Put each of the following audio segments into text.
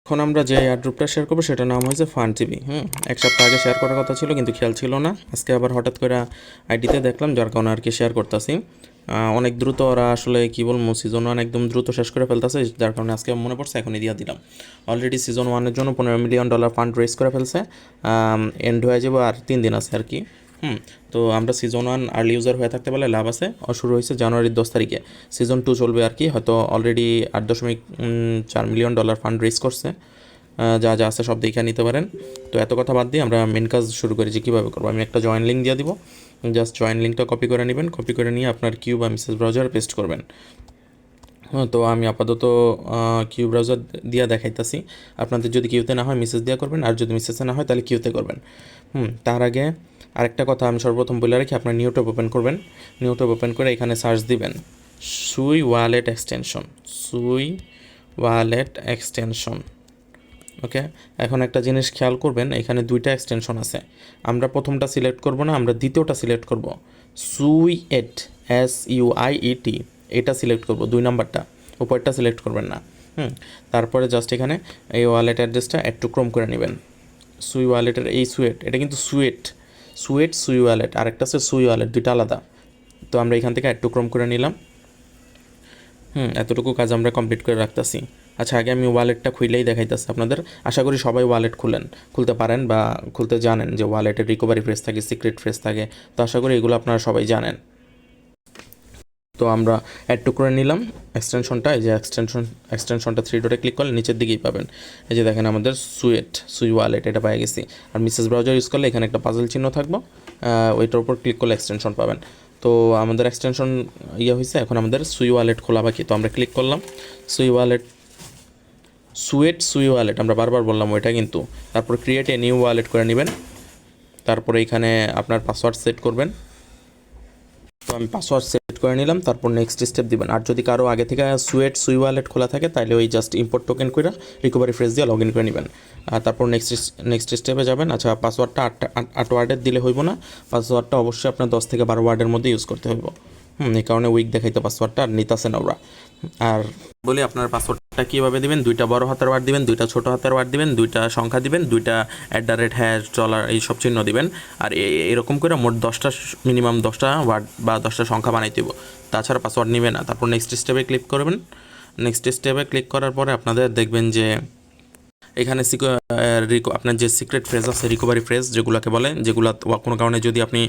এখন আমরা যে এয়ারড্রপটা শেয়ার করবো সেটার নাম হয়েছে ফান টিভি। এক সপ্তাহ আগে শেয়ার করার কথা ছিল কিন্তু খেয়াল ছিল না, আজকে আবার হঠাৎ করে আইডিতে দেখলাম, যার কারণে আর কি শেয়ার করতেছি। অনেক দ্রুত ওরা আসলে কী বলবো, সিজন 1 একদম দ্রুত শেষ করে ফেলতেছে, যার কারণে আজকে মনে পড়ছে এখনই দিয়ে দিলাম। অলরেডি সিজন 1-এর জন্য $15 মিলিয়ন ফান্ড রেজ করে ফেলছে। এন্ড হয়ে যাবো আর 3 দিন আছে আর কি। তো আমরা সিজন 1 আর্লি ইউজার হয়ে থাকতে পারলে লাভ আছে। শুরু হয়েছে জানুয়ারির 10 তারিখে, সিজন 2 চলবে আর কি। হয়তো অলরেডি $8.4 মিলিয়ন ফান্ড রেজ করছে। যা যা আছে সব দেখে নিতে পারেন। তো এত কথা বাদ দিয়ে আমরা মেন কাজ শুরু করি যে কীভাবে করবো। আমি একটা জয়েন লিঙ্ক দিয়ে দিব, জাস্ট জয়েন লিঙ্কটা কপি করে নেবেন। কপি করে নিয়ে আপনার কিউ বা মেসেজ ব্রাউজার পেস্ট করবেন। তো আমি আপাতত কিউ ব্রাউজার দিয়ে দেখাইতেছি। আপনাদের যদি কিউতে না হয় মেসেজ দেওয়া করবেন, আর যদি মেসেজে না হয় তাহলে কিউতে করবেন। তার আগে আরেকটা কথা আমি সর্বপ্রথম বলে রাখি, আপনার নিউ ট্যাব ওপেন করবেন। নিউ ট্যাব ওপেন করে এখানে সার্চ দিবেন Sui wallet extension, Sui wallet extension. Okay, এখন একটা জিনিস খেয়াল করবেন, এখানে 2টা এক্সটেনশন আছে। আমরা প্রথমটা সিলেক্ট করব না, আমরা দ্বিতীয়টা সিলেক্ট করব। সুইএট, SUIET, এটা সিলেক্ট করব, 2 নাম্বারটা, উপরটা সিলেক্ট করবেন না। তারপরে জাস্ট এখানে এই ওয়ালেট অ্যাড্রেসটা একটু ক্রম করে নেবেন। সুই ওয়ালেটের এই সুয়েট, এটা কিন্তু সুই ওয়ালেট, আরেকটা আছে সুই ওয়ালেট, 2টা আলাদা। তো আমরা এখান থেকে একটু ক্রম করে নিলাম। এতটুকু কাজ আমরা কমপ্লিট করে রাখতেছি। আচ্ছা, আগে আমি ওয়ালেটটা খুললেই দেখাইতেছি আপনাদের। আশা করি সবাই ওয়ালেট খুলতে পারেন বা খুলতে জানেন যে ওয়ালেটের রিকভারি ফ্রেজ থাকে, সিক্রেট ফ্রেজ থাকে। তো আশা করি এগুলো আপনারা সবাই জানেন। তো আমরা অ্যাড টু করে নিলাম এক্সটেনশনটা। এই যে এক্সটেনশনটা 3 ডটে ক্লিক করলে নিচের দিকেই পাবেন। এই যে দেখেন আমাদের সুই ওয়ালেট, এটা পেয়ে গেছি। আর মেসেজ ব্রাউজার ইউজ করলে এখানে একটা পাজল চিহ্ন থাকবো, ওইটার উপর ক্লিক করলে এক্সটেনশন পাবেন। তো আমাদের এক্সটেনশন হয়েছে, এখন আমাদের সুই ওয়ালেট খোলা বাকি। তো আমরা ক্লিক করলাম সুই ওয়ালেট, আমরা বারবার বললাম ওইটা কিন্তু। তারপর ক্রিয়েট এ নিউ ওয়ালেট করে নেবেন। তারপরে এখানে আপনার পাসওয়ার্ড সেট করবেন। তো আমি পাসওয়ার্ড সেট করে নিলাম। তারপর নেক্সট স্টেপ দিবেন। আর যদি কারো আগে থেকে সুই ওয়ালেট খোলা থাকে তাহলে ওই জাস্ট ইম্পোর্ট টোকেন করে রিকভারি ফ্রেজ দিয়ে লগ ইন করে নেবেন। আর তারপর নেক্সট স্টেপে যাবেন। আচ্ছা, পাসওয়ার্ডটা 8 ওয়ার্ডের দিলে হইব না, পাসওয়ার্ডটা অবশ্যই আপনার 10 থেকে 12 ওয়ার্ডের মধ্যে ইউজ করতে হইব। এই কারণে উইক দেখাইতে পাসওয়ার্ডটা আর নিতেছে না ওরা। আর বলি আপনার পাসওয়ার্ডটা কীভাবে দিবেন, 2টা বড় হাতের ওয়ার্ড দিবেন, 2টা ছোটো হাতের ওয়ার্ড দিবেন, 2টা সংখ্যা দিবেন, 2টা $# এই সব চিহ্ন দিবেন। আর এরকম করে মোট 10টা, মিনিমাম 10টা ওয়ার্ড বা 10টা সংখ্যা বানাই দিব, তাছাড়া পাসওয়ার্ড নেবে না। তারপর নেক্সট স্টেপে ক্লিক করবেন। নেক্সট স্টেপে ক্লিক করার পরে আপনাদের দেখবেন যে এখানে আপনার যে সিক্রেট ফ্রেজ আছে, রিকভারি ফ্রেজ যেগুলোকে বলে, যেগুলো কোনো কারণে যদি আপনি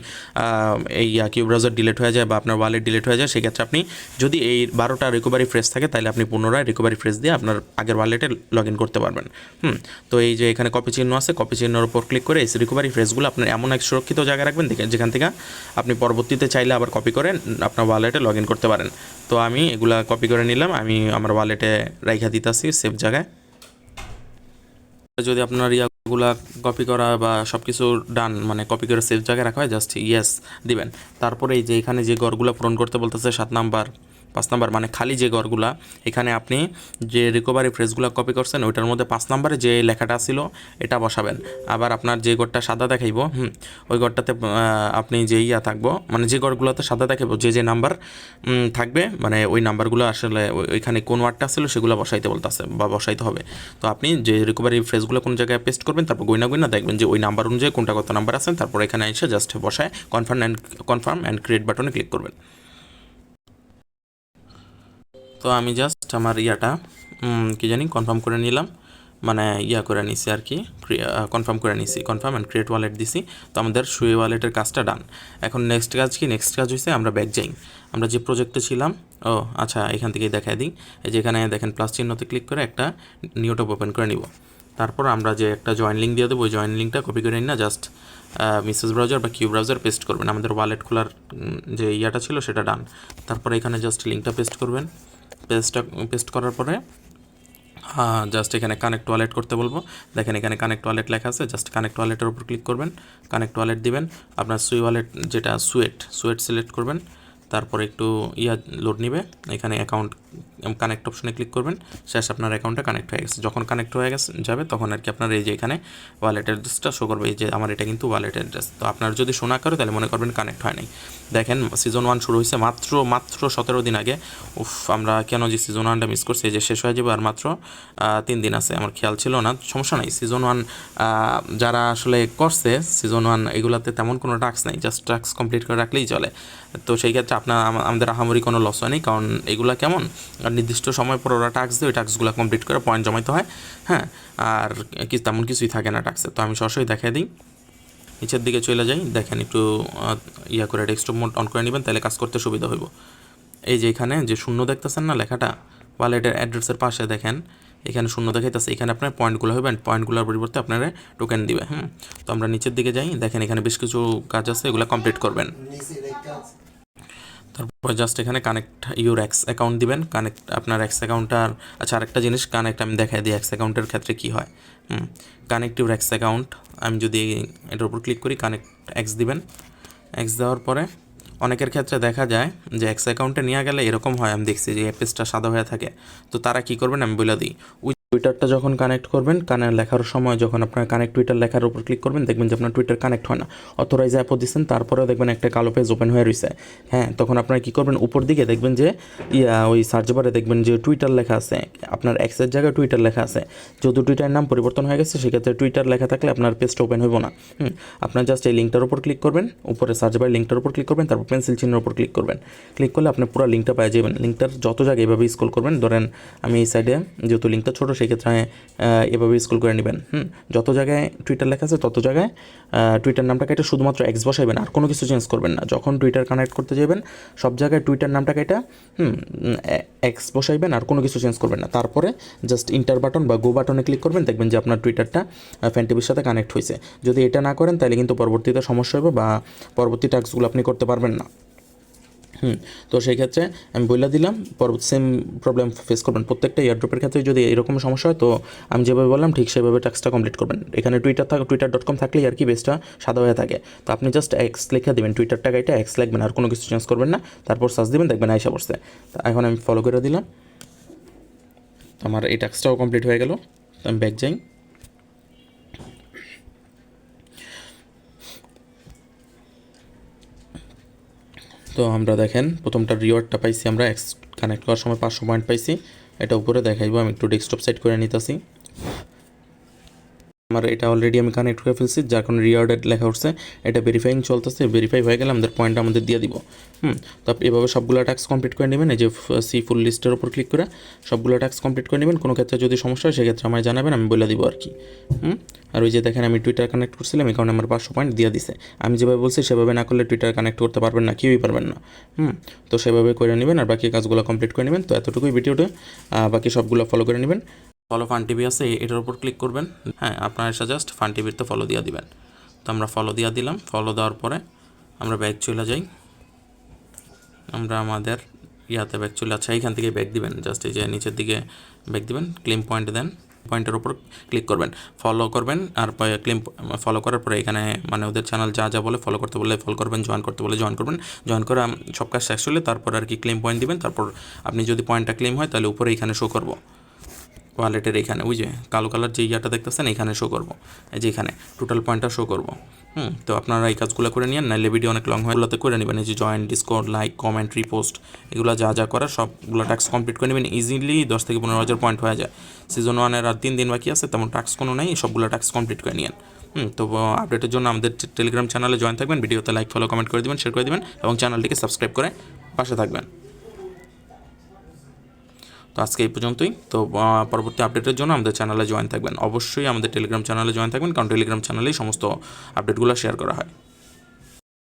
এই কিউ ব্রাউজার ডিলিট হয়ে যায় বা আপনার ওয়ালেট ডিলিট হয়ে যায়, সেক্ষেত্রে আপনি যদি এই 12টা রিকভারি ফ্রেজ থাকে তাহলে আপনি পুনরায় রিকভারি ফ্রেজ দিয়ে আপনার আগের ওয়ালেটে লগ ইন করতে পারবেন। তো এই যে এখানে কপি চিহ্ন আছে, কপি চিহ্নের উপর ক্লিক করে এই রিকভারি ফ্রেজগুলো আপনার এমন এক সুরক্ষিত জায়গায় রাখবেন যেখান থেকে আপনি পরবর্তীতে চাইলে আবার কপি করে আপনার ওয়ালেটে লগ ইন করতে পারেন। তো আমি এগুলা কপি করে নিলাম, আমি আমার ওয়ালেটে রাইখা দিতেছি সেফ জায়গায়। যদি আপনার ইয়াগুলা কপি করা বা সব কিছু ডান, মানে কপি করে সেফ জায়গায় রাখা হয়, জাস্ট ইয়েস দিবেন। তারপরে এই যে এখানে যে ঘরগুলো পূরণ করতে বলতেছে 7 নাম্বার 5 নাম্বার, মানে খালি যে ঘরগুলা, এখানে আপনি যে রিকভারি ফ্রেজগুলো কপি করছেন ওইটার মধ্যে 5 নাম্বারে যে লেখাটা ছিল এটা বসাবেন। আবার আপনার যে ঘরটা সাদা দেখাইব, ওই ঘরটাতে আপনি যে থাকবো, মানে যে ঘরগুলোতে সাদা দেখাইব, যে নাম্বার থাকবে, মানে ওই নাম্বারগুলো আসলে ওইখানে কোন ওয়ার্ডটা ছিল সেগুলো বসাইতে বলতেছে বা বসাইতে হবে। তো আপনি যে রিকভারি ফ্রেজগুলো কোন জায়গায় পেস্ট করবেন, তারপর গইনা দেখবেন যে ওই নাম্বার অনুযায়ী কোনটা কত নাম্বার আছে। তারপর এখানে এসে জাস্ট বসায় কনফার্ম অ্যান্ড ক্রিয়েট বাটনে ক্লিক করবেন। তো আমি জাস্ট আমার কি জানি কনফার্ম করে নিলাম, মানে করে নিছি আর কি, কনফার্ম করে নিছি, কনফার্ম অ্যান্ড ক্রিয়েট ওয়ালেট দিছি। তো আমাদের সুই ওয়ালেটের কাজটা ডান। এখন নেক্সট কাজ কি? নেক্সট কাজ হয়েছে আমরা ব্যাক যাই। আমরা যে প্রজেক্টে ছিলাম, আচ্ছা এখান থেকেই দেখাই দিই। এই যে এখানে দেখেন প্লাস চিহ্নতে ক্লিক করে একটা নিউ ট্যাব ওপেন করে নিব। তারপর আমরা যে একটা জয়েন লিঙ্ক দিয়ে দেবো, ওই জয়েন লিঙ্কটা কপি করে নিই না, জাস্ট মেসেজ ব্রাউজার বা কিউ ব্রাউজার পেস্ট করবেন। আমাদের ওয়ালেট খোলার যে ছিল সেটা ডান। তারপরে এখানে জাস্ট লিঙ্কটা পেস্ট করবেন। পেস্ট করার পরে জাস্ট এখানে কানেক্ট ওয়ালেট করতে বলবো। দেখেন এখানে কানেক্ট ওয়ালেট লেখা আছে, জাস্ট কানেক্ট ওয়ালেটের উপর ক্লিক করবেন, কানেক্ট ওয়ালেট দিবেন। আপনার সুই ওয়ালেট যেটা সুয়েট সিলেক্ট করবেন। তারপরে একটু লোড নিবে, এখানে অ্যাকাউন্ট কানেক্ট অপশনে ক্লিক করবেন, শেষ আপনার অ্যাকাউন্টে কানেক্ট হয়ে গেছে। যখন কানেক্ট হয়ে যাবে তখন আর কি আপনার এই যে এখানে ওয়ালেট অ্যাড্রেসটা শো করবে, এই যে আমার এটা কিন্তু ওয়ালেট অ্যাড্রেস। তো আপনার যদি শো না করে তাহলে মনে করবেন কানেক্ট হয় নাই। দেখেন সিজন 1 শুরু হয়েছে মাত্র 17 দিন আগে। আমরা কেন যে সিজন 1টা মিস করছি, এই যে শেষ হয়ে যাবে আর মাত্র 3 দিন আছে, আমার খেয়াল ছিল না। সমস্যা নাই, সিজন 1 যারা আসলে করছে সিজন 1 এগুলাতে তেমন কোনো টাস্ক নেই, জাস্ট টাস্ক কমপ্লিট করে রাখলেই চলে। তো সেই ক্ষেত্রে আমাদের আহামরি কোনো লস হয়নি, কারণ এগুলা কেমন নির্দিষ্ট সময় পর ওরা টাস্ক দেয়, ওই টাস্কগুলো কমপ্লিট করে পয়েন্ট জমাইতে হয়। হ্যাঁ, আর তেমন কিছুই থাকে না টাস্কে। তো আমি সরাসরি দেখাই দিই, নিচের দিকে চলে যাই। দেখেন একটু করে ডেস্কটপ মোড অন করে নেবেন, তাহলে কাজ করতে সুবিধা হইব। এই যে এখানে যে শূন্য দেখতেছেন না লেখাটা, ওয়ালেটের অ্যাড্রেসের পাশে দেখেন এখানে শূন্য দেখাইতেছে, এখানে আপনার পয়েন্টগুলো হবেন, পয়েন্টগুলোর পরিবর্তে আপনারা টোকেন দিবে। তো আমরা নিচের দিকে যাই, দেখেন এখানে বেশ কিছু কাজ আছে, এগুলো কমপ্লিট করবেন। তারপর জাস্ট এখানে কানেক্ট ইউর এক্স অ্যাকাউন্ট দিবেন, কানেক্ট আপনার এক্স অ্যাকাউন্টটার। আচ্ছা, আরেকটা জিনিস কানেক্ট আমি দেখাই দিই এক্স অ্যাকাউন্টের ক্ষেত্রে কী হয়। কানেক্ট ইউর এক্স অ্যাকাউন্ট, আমি যদি এটার উপর ক্লিক করি, কানেক্ট এক্স দিবেন। এক্স দেওয়ার পরে অনেকের ক্ষেত্রে দেখা যায় যে এক্স অ্যাকাউন্টে নিয়ে গেলে এরকম হয়, আমি দেখছি যে পেজটা সাদা হয়ে থাকে। তো তারা কী করবেন আমি বলে দিই, টুইটারটা যখন কানেক্ট করবেন, লেখার সময় যখন আপনার কানেক্ট টুইটার লেখার উপর ক্লিক করবেন, দেখবেন যে আপনার টুইটার কানেক্ট হয় না। অথরাইজ অ্যাপও দিচ্ছেন, তারপরেও দেখবেন একটা কালো পেজ ওপেন হয়ে রয়েছে। হ্যাঁ, তখন আপনারা কী করবেন, উপর দিকে দেখবেন যে ওই সার্চ বারে দেখবেন যে টুইটার লেখা আছে, আপনার এক্সের জায়গায় টুইটার লেখা আছে। যেহেতু টুইটারের নাম পরিবর্তন হয়ে গেছে, সেক্ষেত্রে টুইটার লেখা থাকলে আপনার পেজটা ওপেন হইব না। আপনার জাস্ট এই লিঙ্কটার উপর ক্লিক করবেন, উপরে সার্চ বারে লিঙ্কটার উপর ক্লিক করবেন, তারপর পেন্সিল চিহ্নের উপর ক্লিক করবেন। ক্লিক করলে আপনি পুরো লিঙ্কটা পেয়ে যাবেন। লিঙ্কটার যত জায়গায় এভাবে স্ক্রল করবেন, ধরেন আমি এই সাইডে যেহেতু লিঙ্কটা ছোটো, সেক্ষেত্রে এভাবে স্ক্রল করে নেবেন। যত জায়গায় টুইটার লেখা আছে তত জায়গায় টুইটার নামটা কেটে শুধুমাত্র এক্স বসাইবেন, আর কোনো কিছু চেঞ্জ করবেন না। যখন টুইটার কানেক্ট করতে যাবেন, সব জায়গায় টুইটার নামটা কেটে এক্স বসাইবেন, আর কোনো কিছু চেঞ্জ করবেন না। তারপরে জাস্ট ইন্টার বাটন বা গো বাটনে ক্লিক করবেন, দেখবেন যে আপনার টুইটারটা ফ্যানটিভির সাথে কানেক্ট হয়েছে। যদি এটা না করেন তাহলে কিন্তু পরবর্তীতে সমস্যা হবে, বা পরবর্তী টাস্কগুলো আপনি করতে পারবেন না। তো সেই ক্ষেত্রে আমি বলে দিলাম, সেম প্রবলেম ফেস করবেন প্রত্যেকটা এয়ারড্রপের ক্ষেত্রে। যদি এরকম সমস্যা হয়, তো আমি যেভাবে বললাম ঠিক সেভাবে টাস্কটা কমপ্লিট করবেন। এখানে টুইটার.com থাকলেই আর কি বেসটা সাদা হয়ে থাকে। তো আপনি জাস্ট এক্স লিখে দেবেন, টুইটারটা এটা এক্স লিখবেন, আর কোনো কিছু চেঞ্জ করবেন না। তারপর সার্চ দেবেন, দেখবেন আইসা পড়ছে। তো এখন আমি ফলো করে দিলাম, আমার এই টাস্কটাও কমপ্লিট হয়ে গেল। আমি ব্যাক যাই। তো আমরা দেখেন প্রথমটা রিওয়ার্ডটা পাইছি, আমরা এক্স কানেক্ট করার সময় 500 পয়েন্ট পাইছি। এটা উপরে দেখাইবো, আমি একটু ডেস্কটপ সেট করে নিতেছি। আমার এটা অলরেডি আমি কানেক্ট করে ফেলছি, যার কারণে রিওয়ার্ডেড লেখা উঠছে। এটা ভেরিফাইং চলতেছে, ভেরিফাই হয়ে গেলে আমাদের পয়েন্ট আমাদের দিয়ে দিব। তো আপনি এভাবে সবগুলো টাস্ক কমপ্লিট করে নেবেন। এই যে সি ফুল লিস্টের উপর ক্লিক করে সবগুলো টাস্ক কমপ্লিট করে নেবেন। কোনো ক্ষেত্রে যদি সমস্যা হয় সেক্ষেত্রে আমায় জানাবেন, আমি বলে দিব আর কি। আর ওই যে দেখেন আমি টুইটার কানেক্ট করছিলাম, এই কারণে আমার 500 পয়েন্ট দিয়ে দিছে। আমি যেভাবে বলছি সেভাবে না করলে টুইটার কানেক্ট করতে পারবেন না, কেউই পারবেন না। তো সেভাবে করে নেবেন, আর বাকি কাজগুলো কমপ্লিট করে নেবেন। তো এতটুকুই ভিডিওটা, বাকি সবগুলো ফলো করে নেবেন। ফলো ফান টিভি আছে, এটার উপর ক্লিক করবেন। হ্যাঁ, আপনার এসে জাস্ট ফান টিভিতে ফলো দিয়ে দিবেন। তো আমরা ফলো দিয়ে দিলাম। ফলো দেওয়ার পরে আমরা ব্যাক চলে যাই। আমরা আমাদের ইয়াতে ব্যাক চলে, আচ্ছা এইখান থেকে ব্যাক দিবেন, জাস্ট এই যে নিচের দিকে ব্যাক দিবেন, ক্লেম পয়েন্ট দেন, পয়েন্টের উপর ক্লিক করবেন, ফলো করবেন। আর ক্লেম ফলো করার পরে এখানে মানে ওদের চ্যানেল যা যা বলে ফলো করতে বলে ফলো করবেন, জয়েন করতে বলে জয়েন করবেন। জয়েন করে সব কাজ শেষ হলে তারপর আর কি ক্লেম পয়েন্ট দিবেন। তারপর আপনি যদি পয়েন্টটা ক্লেম হয় তাহলে উপরে এখানে শো করবো, ওয়ালেটের এখানে ওই যে কালো কালার যে ইয়াটা দেখতেছেন এখানে শো করবো, এই যে এখানে টোটাল পয়েন্টটা শো করবো। তো আপনারা এই কাজগুলো করে নিন, নাইলে ভিডিও অনেক লং হয়, ওগুলোতে করে নেবেন। এই যে join, Discord, like, comment, repost, এগুলো যা যা করার সবগুলো টাস্ক কমপ্লিট করে নেবেন। ইজিলি 10 থেকে 15,000 পয়েন্ট হয়ে যায়। সিজন 1-এর আর 3 দিন বাকি আছে, তেমন টাস্ক কোনো নেই, সবগুলো টাস্ক কমপ্লিট করে নিন। তো আপডেটের জন্য আমাদের টেলিগ্রাম চ্যানেলে জয়েন থাকবেন, ভিডিওতে লাইক, ফলো, কমেন্ট করে দেবেন, শেয়ার করে দেবেন, এবং চ্যানেলটিকে সাবস্ক্রাইব করে পাশে থাকবেন। তো আজকে এই পর্যন্তই। তো পরবর্তী আপডেটের জন্য আমাদের চ্যানেলে জয়েন থাকবেন, অবশ্যই আমাদের টেলিগ্রাম চ্যানেলে জয়েন থাকবেন, কারণ টেলিগ্রাম চ্যানেলেই সমস্ত আপডেটগুলো শেয়ার করা হয়।